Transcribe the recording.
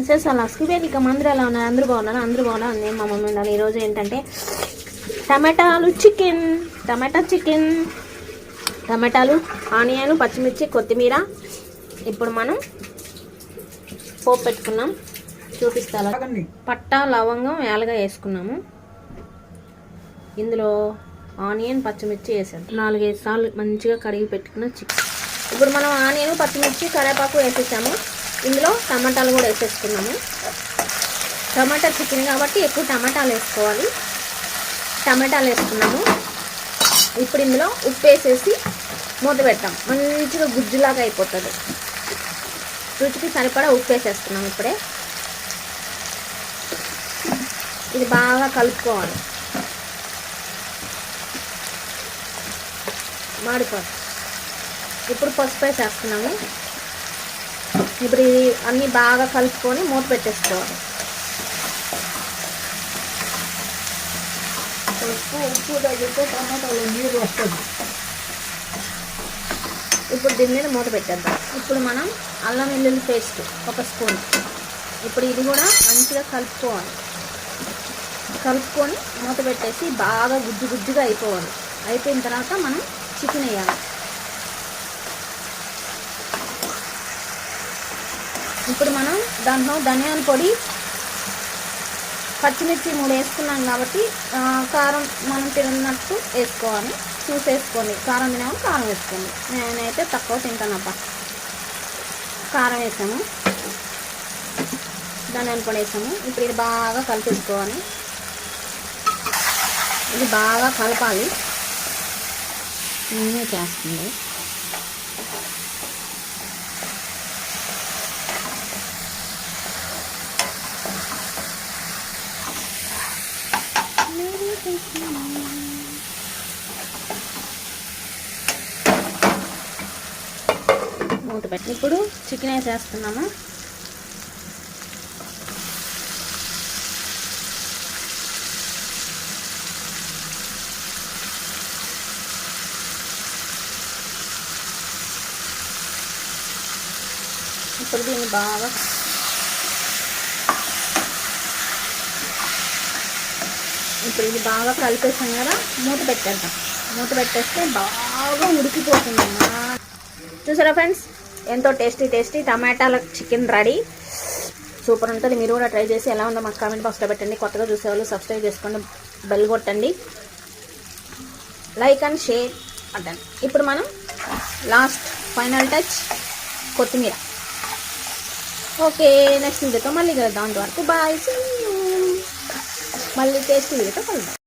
Princess అలాస్కి welcome. అందరూ ఎలా ఉన్నారు? అందరూ బాగున్నారు. నేను మా మమ్మీ ఉండాలి. ఈరోజు ఏంటంటే టమాటా చికెన్, టమాటాలు, ఆనియన్, పచ్చిమిర్చి, కొత్తిమీర. ఇప్పుడు మనం పోపు పెట్టుకున్నాం, చూపిస్తాను. పట్టా, లవంగం, యాలగా వేసుకున్నాము. ఇందులో ఆనియన్, పచ్చిమిర్చి వేసాం. 4-5 సార్లు మంచిగా కడిగి పెట్టుకున్న చికెన్. ఇప్పుడు మనం ఆనియన్, పచ్చిమిర్చి, కరివేపాకు వేసేసాము. ఇందులో టమాటాలు కూడా వేసేసుకున్నాము. టమాటా చికెన్ కాబట్టి ఎక్కువ టమాటాలు వేసుకోవాలి. టమాటాలు వేసుకున్నాము. ఇప్పుడు ఇందులో ఉప్పు వేసేసి మూత పెట్టాం. మంచిగా గుజ్జులాగా అయిపోతుంది. రుచికి సరిపడా ఉప్పు వేసేస్తున్నాం. ఇప్పుడే ఇది బాగా కలుపుకోవాలి. మాడిపోతుంది. ఇప్పుడు పసుపు వేసేస్తున్నాము. ఇప్పుడు ఇది అన్నీ బాగా కలుపుకొని మూత పెట్టేసుకోవాలి. ఉప్పు తగ్గితే టమాటాలో నీరు వస్తుంది. ఇప్పుడు దీని మీద మూత పెట్టేద్దాం. ఇప్పుడు మనం అల్లం వెల్లుల్లి పేస్ట్ 1 స్పూన్. ఇప్పుడు ఇది కూడా మంచిగా కలుపుకొని మూత పెట్టేసి బాగా గుజ్జుగా అయిపోవాలి. అయిపోయిన తర్వాత మనం చికెన్ వేయాలి. ఇప్పుడు మనం దాంట్లో ధనియాల పొడి, పచ్చిమిర్చి 3 వేసుకున్నాం కాబట్టి కారం మనం తిన్నట్టు వేసుకోవాలి. చూసేసుకోండి. కారం తినేమో కారం వేసుకోండి. నేనైతే తక్కువ తింటానప్ప. కారం వేసాము, ధనియాల పొడి వేసాము. ఇప్పుడు ఇది బాగా కలిపేసుకోవాలి. ఇది బాగా కలపాలి. నేనే చేస్తుంది. మూత పెట్టి ఇప్పుడు చికెన్ వేసేస్తున్నాము. ఇప్పుడు దీన్ని బాగా ఇది బాగా కలిపేసాం కదా, మూత పెట్టేద్దాం. మూత పెట్టేస్తే బాగా ఉడికిపోతుందమ్మా. చూసారా ఫ్రెండ్స్, ఎంతో టేస్టీ టమాటాల చికెన్ రెడీ. సూపర్ ఉంటుంది. మీరు కూడా ట్రై చేసి ఎలా ఉందో మాకు కామెంట్ బాక్స్లో పెట్టండి. కొత్తగా చూసేవాళ్ళు సబ్స్క్రైబ్ చేసుకోండి, బెల్ కొట్టండి, లైక్ అండ్ షేర్ అడ్డండి. ఇప్పుడు మనం లాస్ట్ ఫైనల్ టచ్ కొత్తిమీర. ఓకే, నెక్స్ట్ వీడియోతో మళ్ళీ కలుద్దాం. అంతవరకు బాయ్. మళ్ళీ టేస్టీ వీడియోతో కలుద్దాం.